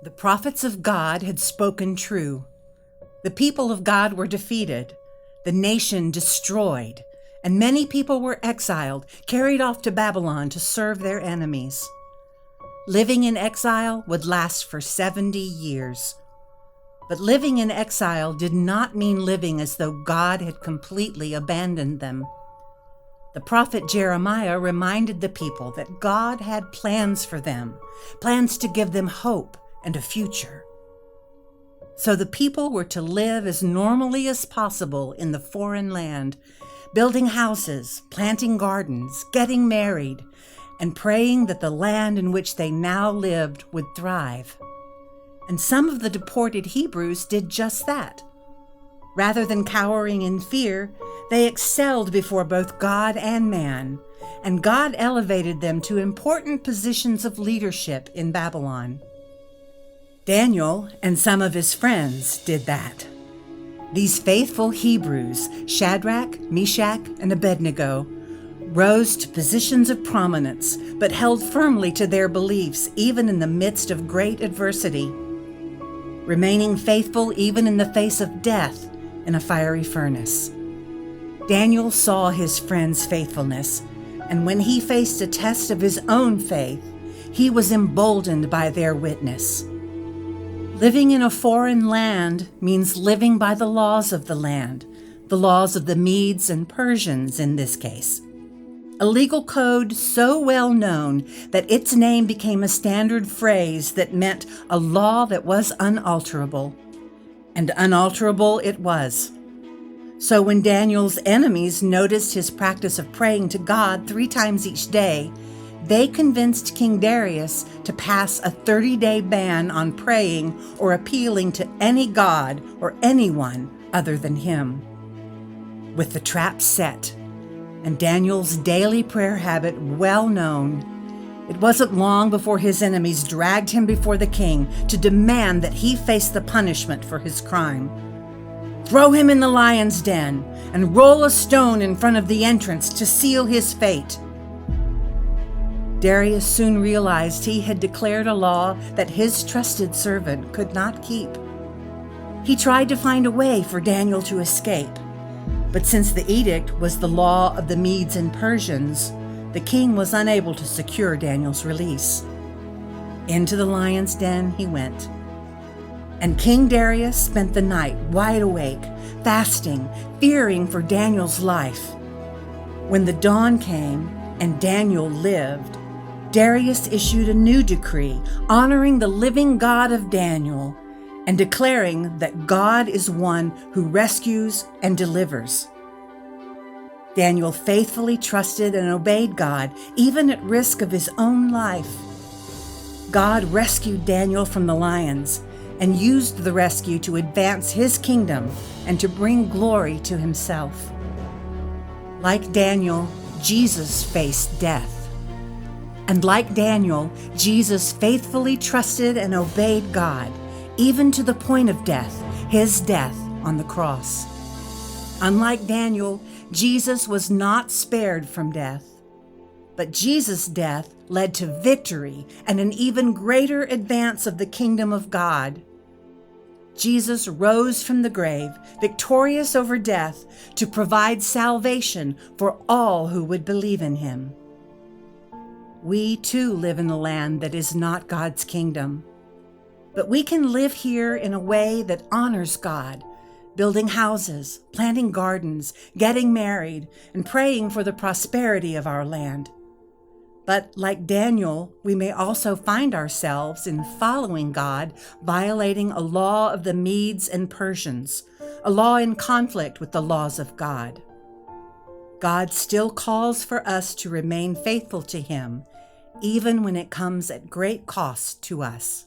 The prophets of God had spoken true. The people of God were defeated, the nation destroyed, and many people were exiled, carried off to Babylon to serve their enemies. Living in exile would last for 70 years. But living in exile did not mean living as though God had completely abandoned them. The prophet Jeremiah reminded the people that God had plans for them, plans to give them hope and a future. So the people were to live as normally as possible in the foreign land, building houses, planting gardens, getting married, and praying that the land in which they now lived would thrive. And some of the deported Hebrews did just that. Rather than cowering in fear, they excelled before both God and man, and God elevated them to important positions of leadership in Babylon. Daniel and some of his friends did that. These faithful Hebrews, Shadrach, Meshach, and Abednego, rose to positions of prominence, but held firmly to their beliefs even in the midst of great adversity, remaining faithful even in the face of death in a fiery furnace. Daniel saw his friends' faithfulness, and when he faced a test of his own faith, he was emboldened by their witness. Living in a foreign land means living by the laws of the land, the laws of the Medes and Persians in this case. A legal code so well known that its name became a standard phrase that meant a law that was unalterable. And unalterable it was. So when Daniel's enemies noticed his practice of praying to God 3 times each day, they convinced King Darius to pass a 30-day ban on praying or appealing to any god or anyone other than him. With the trap set and Daniel's daily prayer habit well known, it wasn't long before his enemies dragged him before the king to demand that he face the punishment for his crime. Throw him in the lion's den and roll a stone in front of the entrance to seal his fate. Darius soon realized he had declared a law that his trusted servant could not keep. He tried to find a way for Daniel to escape, but since the edict was the law of the Medes and Persians, the king was unable to secure Daniel's release. Into the lion's den he went. And King Darius spent the night wide awake, fasting, fearing for Daniel's life. When the dawn came and Daniel lived, Darius issued a new decree honoring the living God of Daniel and declaring that God is one who rescues and delivers. Daniel faithfully trusted and obeyed God, even at risk of his own life. God rescued Daniel from the lions and used the rescue to advance his kingdom and to bring glory to himself. Like Daniel, Jesus faced death. And like Daniel, Jesus faithfully trusted and obeyed God, even to the point of death, his death on the cross. Unlike Daniel, Jesus was not spared from death. But Jesus' death led to victory and an even greater advance of the kingdom of God. Jesus rose from the grave, victorious over death, to provide salvation for all who would believe in him. We too live in a land that is not God's kingdom. But we can live here in a way that honors God, building houses, planting gardens, getting married, and praying for the prosperity of our land. But like Daniel, we may also find ourselves in following God, violating a law of the Medes and Persians, a law in conflict with the laws of God. God still calls for us to remain faithful to him, even when it comes at great cost to us.